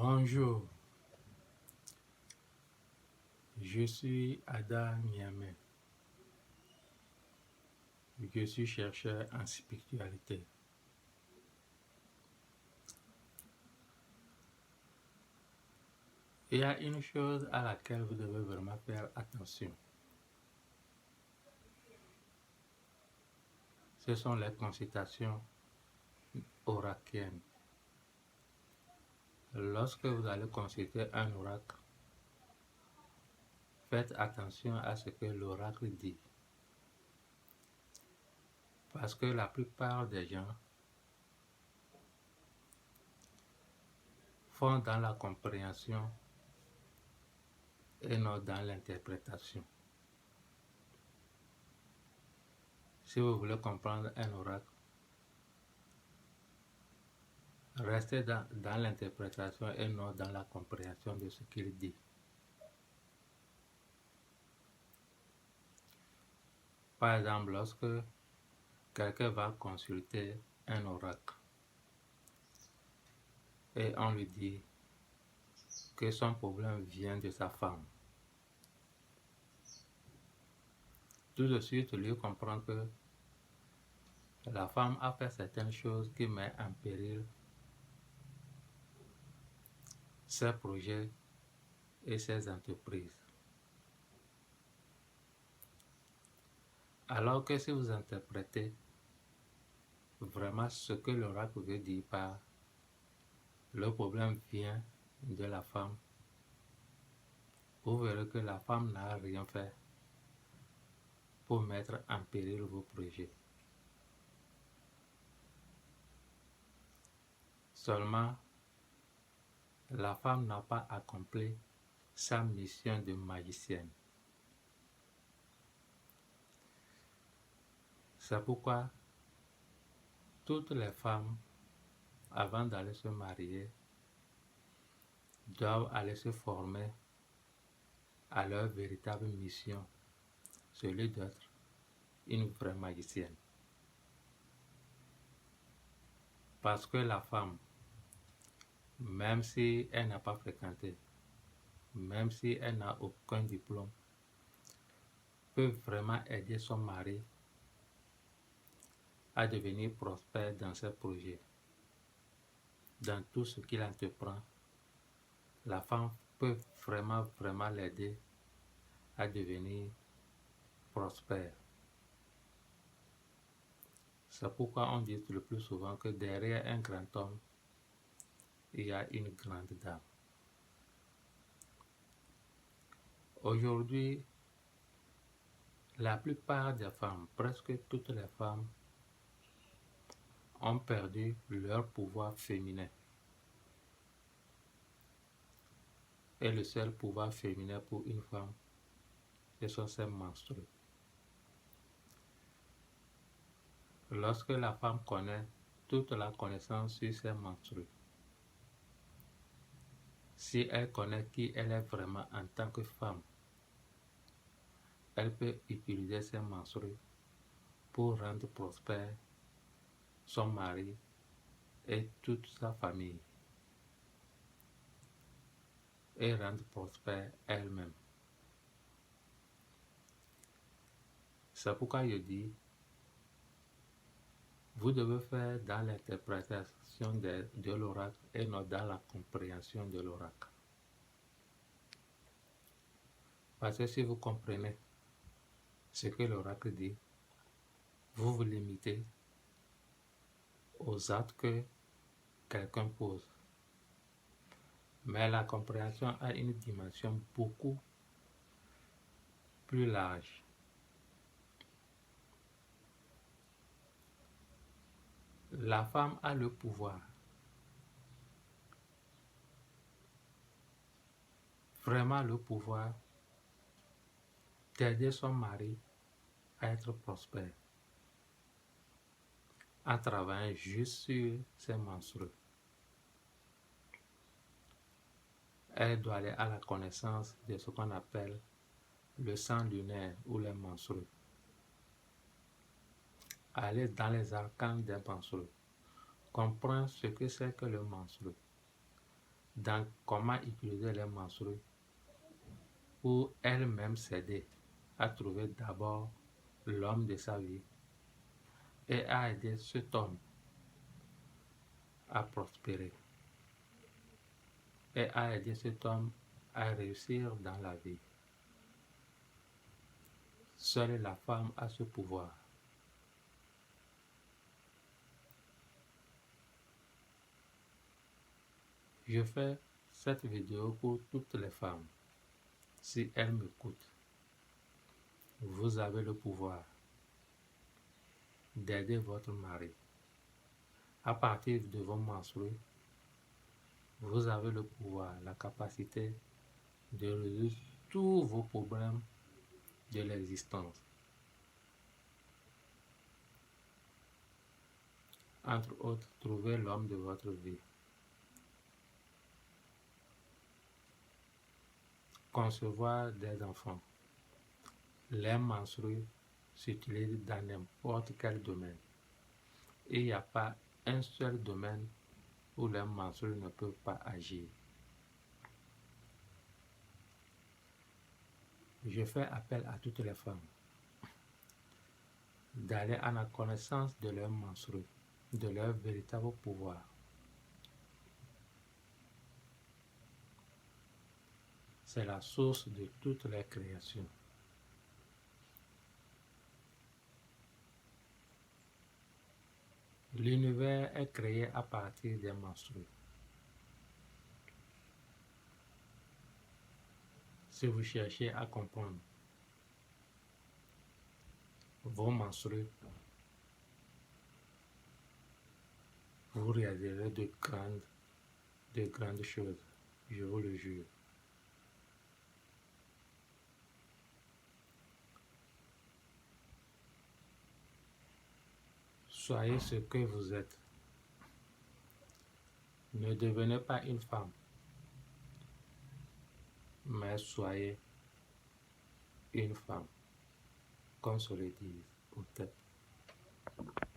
Bonjour, je suis Ada Niamé. Je suis chercheur en spiritualité. Il y a une chose à laquelle vous devez vraiment faire attention. Ce sont les consultations oraculiennes. Lorsque vous allez consulter un oracle, faites attention à ce que l'oracle dit. Parce que la plupart des gens font dans la compréhension et non dans l'interprétation. Si vous voulez comprendre un oracle, restez dans l'interprétation et non dans la compréhension de ce qu'il dit. Par exemple, lorsque quelqu'un va consulter un oracle et on lui dit que son problème vient de sa femme, tout de suite, lui comprend que la femme a fait certaines choses qui mettent en péril ses projets et ses entreprises. Alors que si vous interprétez vraiment ce que l'oracle veut dire par le problème vient de la femme, vous verrez que la femme n'a rien fait pour mettre en péril vos projets. Seulement, la femme n'a pas accompli sa mission de magicienne. C'est pourquoi toutes les femmes, avant d'aller se marier, doivent aller se former à leur véritable mission, celui d'être une vraie magicienne. Parce que la femme, même si elle n'a pas fréquenté, même si elle n'a aucun diplôme, peut vraiment aider son mari à devenir prospère dans ses projets. Dans tout ce qu'il entreprend, la femme peut vraiment l'aider à devenir prospère. C'est pourquoi on dit le plus souvent que derrière un grand homme, il y a une grande dame. Aujourd'hui, la plupart des femmes, presque toutes les femmes, ont perdu leur pouvoir féminin. Et le seul pouvoir féminin pour une femme, ce sont ses menstrues. Lorsque la femme connaît toute la connaissance sur ses menstrues, si elle connaît qui elle est vraiment en tant que femme, elle peut utiliser ses menstrues pour rendre prospère son mari et toute sa famille, et rendre prospère elle-même. C'est pourquoi je dis, vous devez faire dans l'interprétation de l'oracle et non dans la compréhension de l'oracle. Parce que si vous comprenez ce que l'oracle dit, vous vous limitez aux actes que quelqu'un pose. Mais la compréhension a une dimension beaucoup plus large. La femme a le pouvoir, vraiment le pouvoir, d'aider son mari à être prospère en travaillant juste sur ses menstrues. Elle doit aller à la connaissance de ce qu'on appelle le sang lunaire ou les menstrues. Aller dans les arcanes des menstrues, comprendre ce que c'est que le menstru. dans comment utiliser les menstrues pour elle-même s'aider à trouver d'abord l'homme de sa vie et à aider cet homme à prospérer et à aider cet homme à réussir dans la vie. Seule la femme a ce pouvoir. Je fais cette vidéo pour toutes les femmes. Si elles m'écoutent, vous avez le pouvoir d'aider votre mari. À partir de vos menstrues, vous avez le pouvoir, la capacité de résoudre tous vos problèmes de l'existence. Entre autres, trouver l'homme de votre vie. Concevoir des enfants. Les menstrues s'utilisent dans n'importe quel domaine. Et il n'y a pas un seul domaine où les menstrues ne peuvent pas agir. Je fais appel à toutes les femmes d'aller à la connaissance de leurs menstrues, de leur véritable pouvoir. C'est la source de toutes les créations. L'univers est créé à partir des menstrues. Si vous cherchez à comprendre vos menstrues, vous réaliserez de grandes choses, je vous le jure. Soyez ce que vous êtes. Ne devenez pas une femme, mais soyez une femme, qu'on se le dise peut-être.